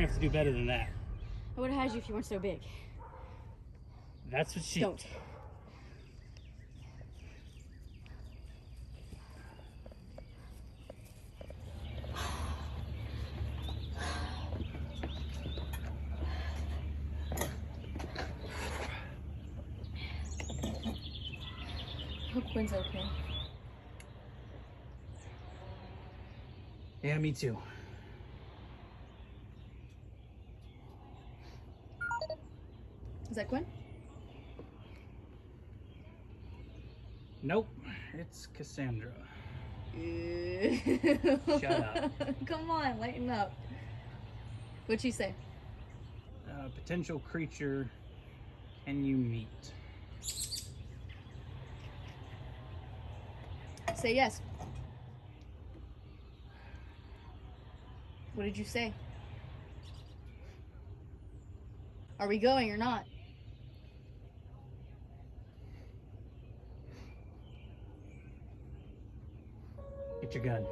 gonna have to do better than that. I would have had you if you weren't so big. That's what she... Don't. Hope Quinn's okay. Yeah, me too. Is that Quinn? Nope, it's Cassandra. Ew. Shut up. Come on, lighten up. What'd she say? Potential creature, can you meet? Say yes. What did you say? Are we going or not? Get your gun.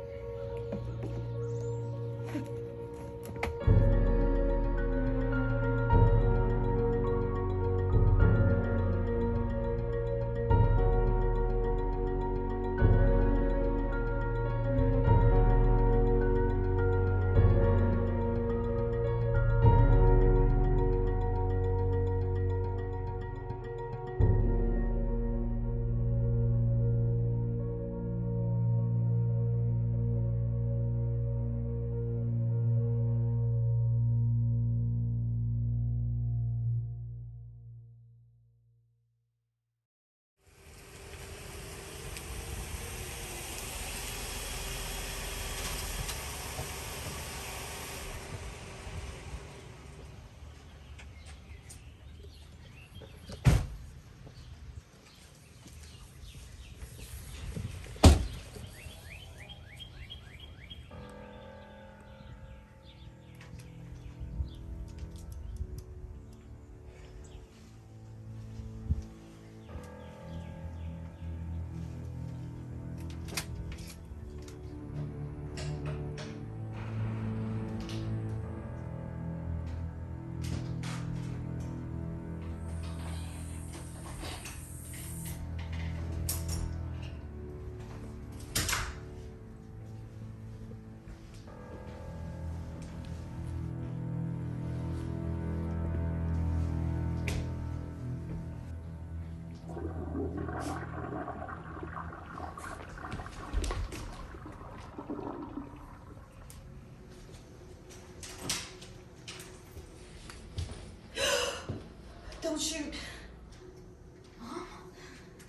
Don't shoot.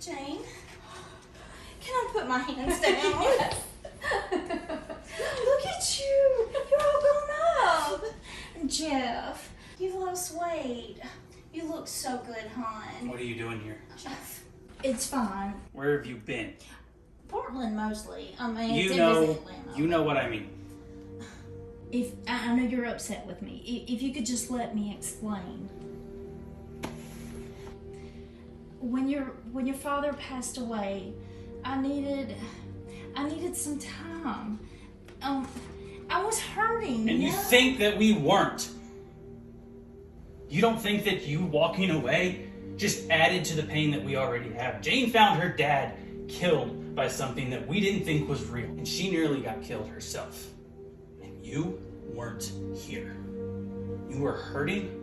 Jane, can I put my hands down? Look at you. You're all grown up. Jeff, you've lost weight. You look so good, hon. What are you doing here? Jeff, it's fine. Where have you been? Portland mostly. I mean, You did know, visit Atlanta. you know what I mean. If I know you're upset with me, if you could just let me explain. When your father passed away, I needed some time. I was hurting. And you think that we weren't. You don't think that you walking away just added to the pain that we already have. Jane found her dad killed by something that we didn't think was real, and she nearly got killed herself. And you weren't here. You were hurting?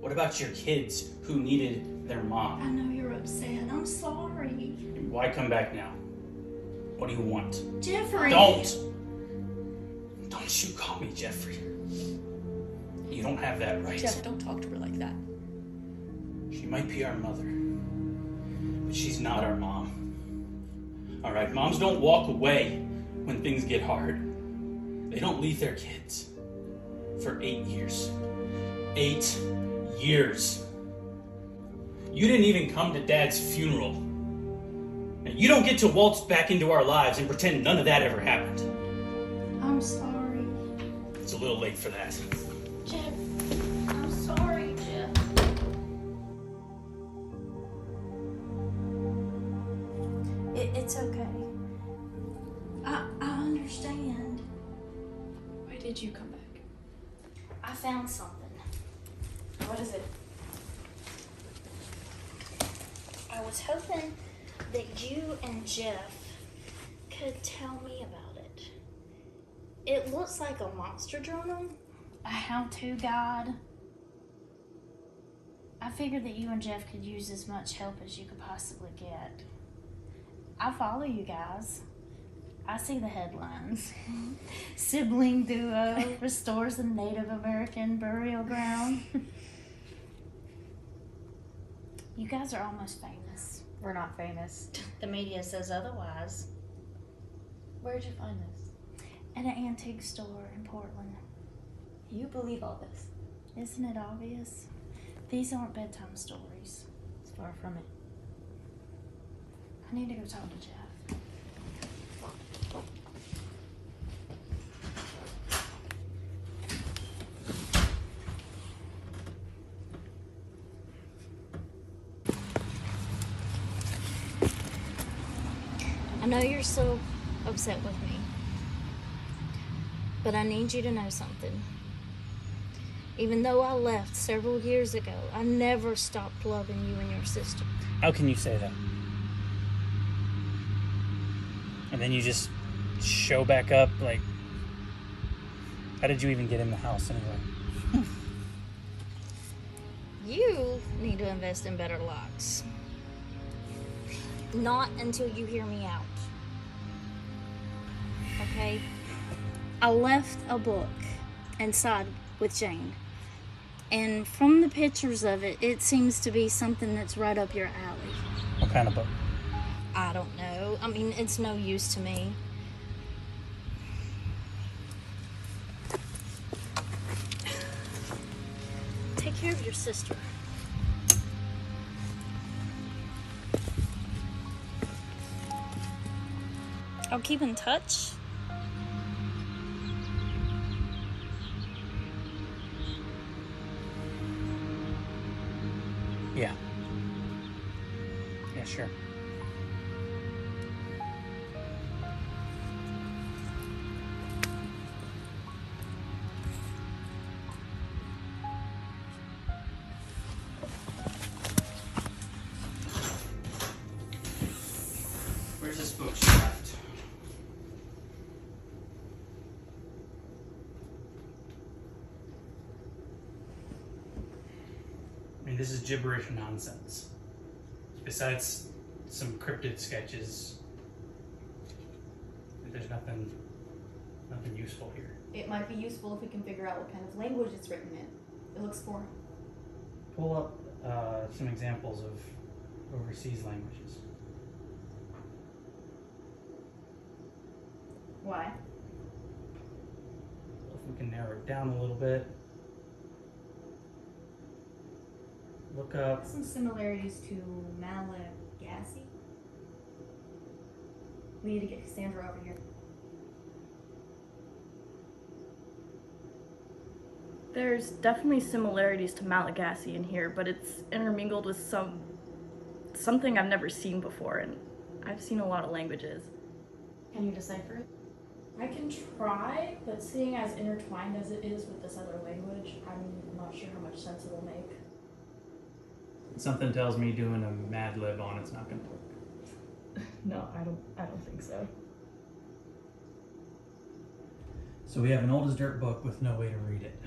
What about your kids who needed their mom? I know you're upset. I'm sorry. And why come back now? What do you want? Jeffrey. Don't you call me Jeffrey. You don't have that right. Jeff, don't talk to her like that. She might be our mother, but she's not our mom. All right, moms don't walk away when things get hard. They don't leave their kids for 8 years. 8 years. You didn't even come to Dad's funeral. And you don't get to waltz back into our lives and pretend none of that ever happened. I'm sorry. It's a little late for that. Jeff, I'm sorry, Jeff. It's okay. I understand. Why did you come back? found something. What is it? I was hoping that you and Jeff could tell me about it. It looks like a monster journal. A how-to guide. I figured that you and Jeff could use as much help as you could possibly get. I follow you guys. I see the headlines. Sibling duo restores a Native American burial ground. You guys are almost famous. We're not famous. The media says otherwise. Where'd you find this? At an antique store in Portland. You believe all this? Isn't it obvious? These aren't bedtime stories. It's far from it. I need to go talk to Jeff. I know you're so upset with me, but I need you to know something. Even though I left several years ago, I never stopped loving you and your sister. How can you say that? And then you just show back up, like... How did you even get in the house anyway? You need to invest in better locks. Not until you hear me out. Okay? I left a book inside with Jane. And from the pictures of it, it seems to be something that's right up your alley. What kind of book? I don't know. I mean, it's no use to me. Take care of your sister. I'll keep in touch. Yeah. Yeah, sure. Where's this book she left? I mean, this is gibberish nonsense. Besides some cryptid sketches, there's nothing useful here. It might be useful if we can figure out what kind of language it's written in. It looks foreign. Pull up some examples of overseas languages. Why? If we can narrow it down a little bit. Look up. Some similarities to Malagasy. We need to get Cassandra over here. There's definitely similarities to Malagasy in here, but it's intermingled with something I've never seen before, and I've seen a lot of languages. Can you decipher it? I can try, but seeing as intertwined as it is with this other language, I'm not sure how much sense it'll make. Something tells me doing a Mad Lib on it's not gonna work. No, I don't think so. So we have an old as dirt book with no way to read it.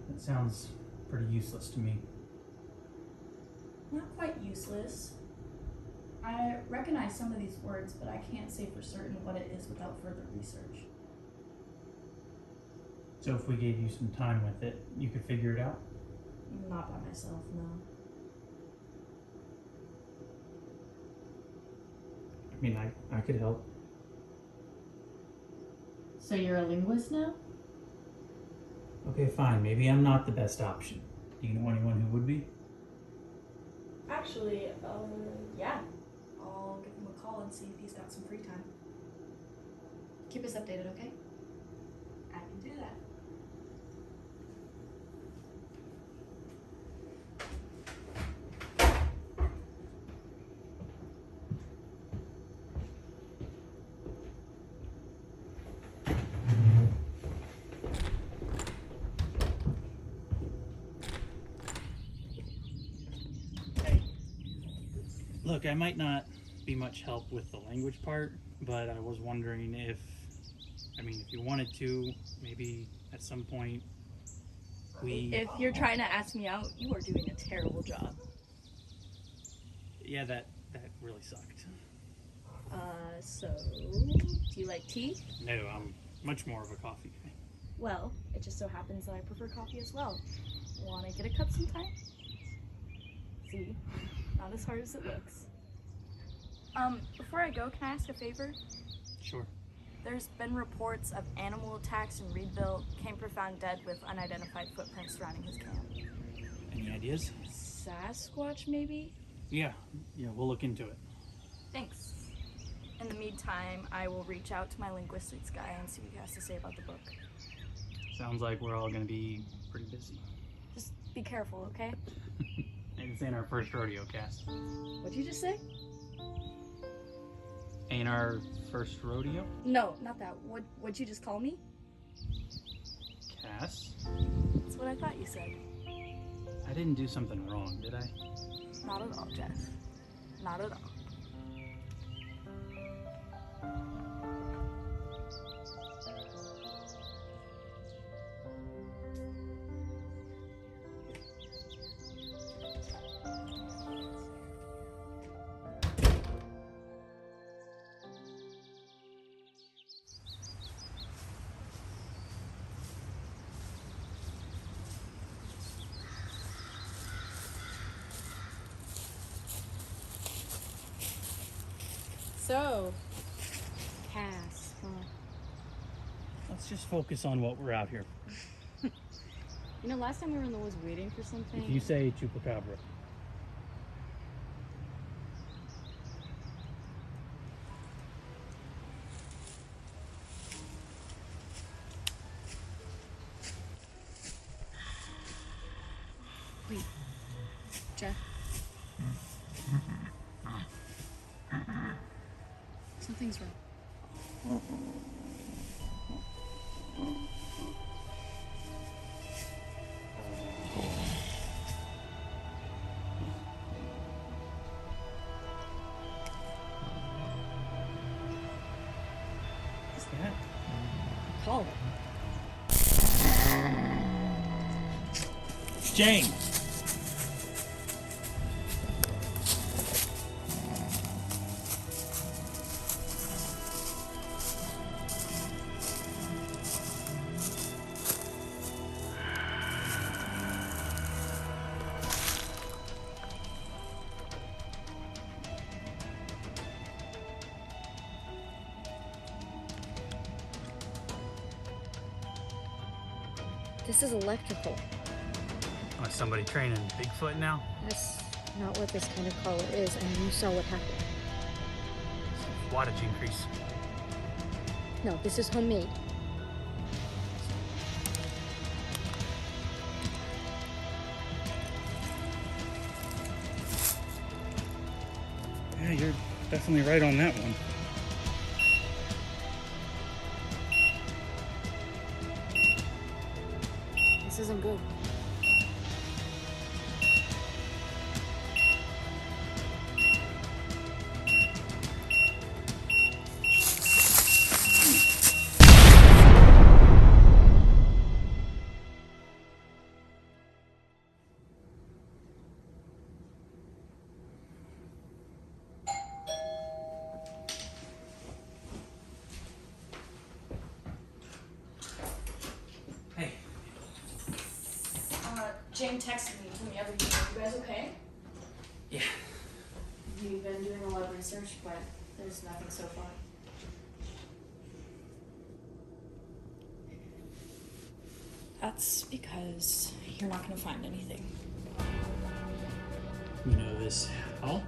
That sounds pretty useless to me. Not quite useless. I recognize some of these words, but I can't say for certain what it is without further research. So if we gave you some time with it, you could figure it out? Not by myself, no. I mean, I could help. So you're a linguist now? Okay, fine. Maybe I'm not the best option. Do you know anyone who would be? Actually, yeah. I'll give him a call and see if he's got some free time. Keep us updated, okay? I can do that. Look, I might not be much help with the language part, but I was wondering if you wanted to, maybe at some point If you're trying to ask me out, you are doing a terrible job. Yeah, that really sucked. So, do you like tea? No, I'm much more of a coffee guy. Well, it just so happens that I prefer coffee as well. Wanna get a cup sometime? See? Not as hard as it looks. Before I go, can I ask a favor? Sure. There's been reports of animal attacks in Reedville. Camper found dead with unidentified footprints surrounding his camp. Any ideas? Sasquatch, maybe? Yeah, we'll look into it. Thanks. In the meantime, I will reach out to my linguistics guy and see what he has to say about the book. Sounds like we're all gonna be pretty busy. Just be careful, okay? This ain't our first rodeo, Cass. What'd you just say? Ain't our first rodeo? No, not that. What'd you just call me? Cass? That's what I thought you said. I didn't do something wrong, did I? Not at all, Jeff. Not at all. So, Cass, huh? Let's just focus on what we're out here for. You know, last time we were in the woods waiting for something. If you say chupacabra. Wait, Jeff. Something's wrong. What's that? Call it. Jane! This is electrical. Somebody training Bigfoot now? That's not what this kind of collar is, and you saw what happened. Wattage increase. No, this is homemade. Yeah, you're definitely right on that one. This isn't good. Hey. Jane texted me, told me everything. Are you guys okay? Yeah. We've been doing a lot of research, but there's nothing so far. That's because you're not gonna find anything. You know this all?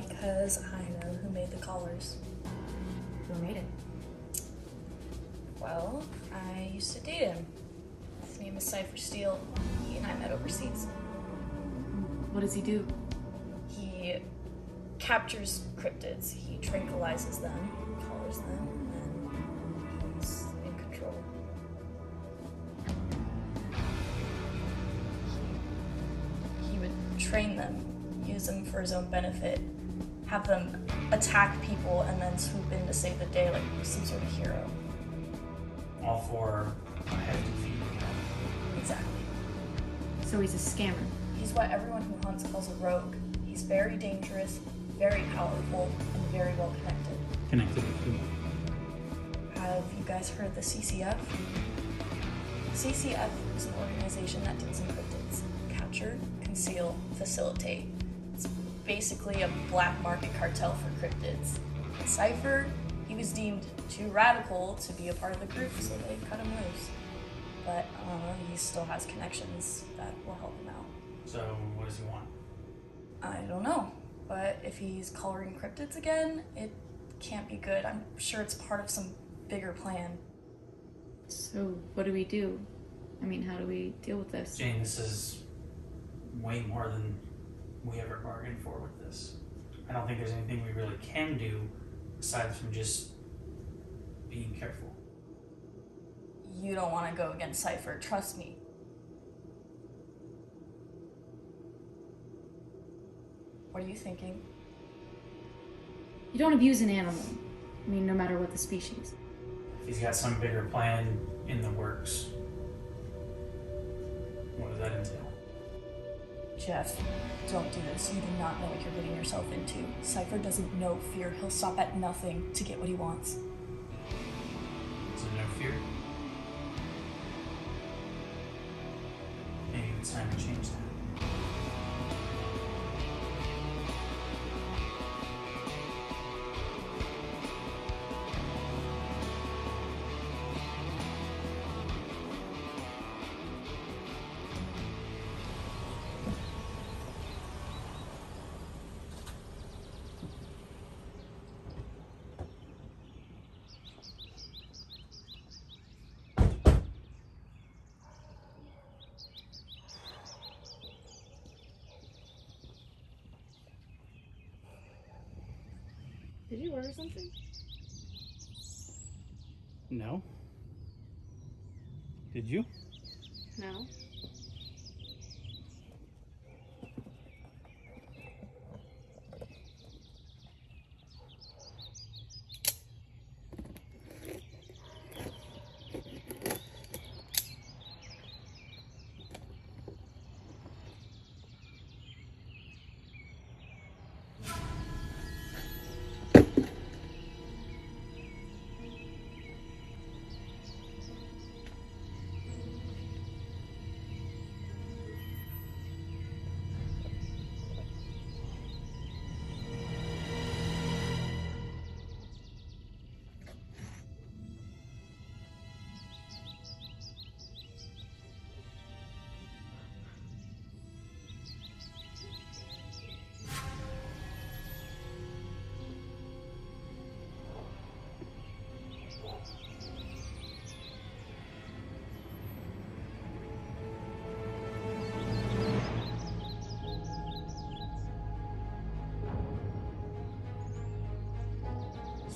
Because I know who made the collars. Who made it? Well, I used to date him. His name is Cypher Steele. He and I met overseas. What does he do? He captures cryptids, he tranquilizes them, collars them, and he's in control. He would train them use them for his own benefit, have them attack people and then swoop in to save the day like some sort of hero. All for a hefty fee. Exactly. So he's a scammer. He's what everyone who hunts calls a rogue. He's very dangerous, very powerful, and very well connected. Connected with who? Have you guys heard of the CCF? CCF is an organization that deals in cryptids. Capture, conceal, facilitate. It's basically a black market cartel for cryptids. Decipher, he was deemed too radical to be a part of the group, so they cut him loose. But he still has connections that will help him out. So, what does he want? I don't know, but if he's coloring cryptids again, it can't be good. I'm sure it's part of some bigger plan. So what do we do? I mean, how do we deal with this? Jane, this is way more than we ever bargained for with this. I don't think there's anything we really can do aside from just being careful. You don't want to go against Cypher, trust me. What are you thinking? You don't abuse an animal. I mean, no matter what the species. If he's got some bigger plan in the works, what does that entail? Jeff, don't do this. You do not know what you're getting yourself into. Cypher doesn't know fear. He'll stop at nothing to get what he wants. Is there no fear? Maybe it's time to change that. Did you order something? No. Did you? No.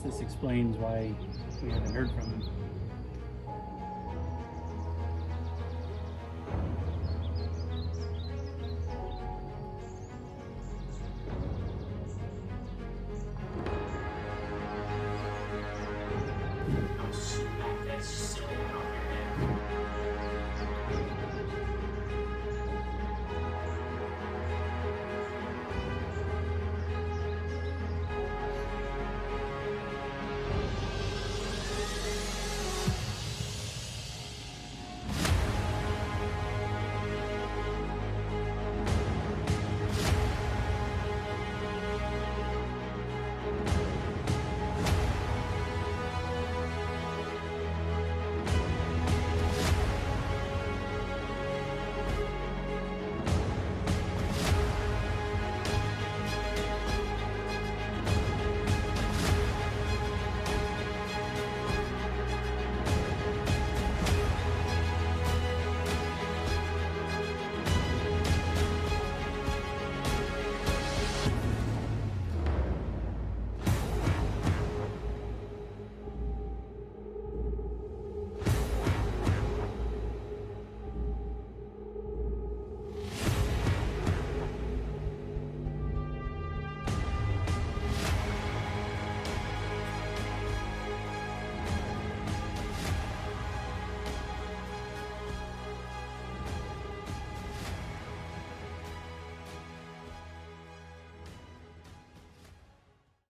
This explains why we haven't heard from him. Smack that shit out.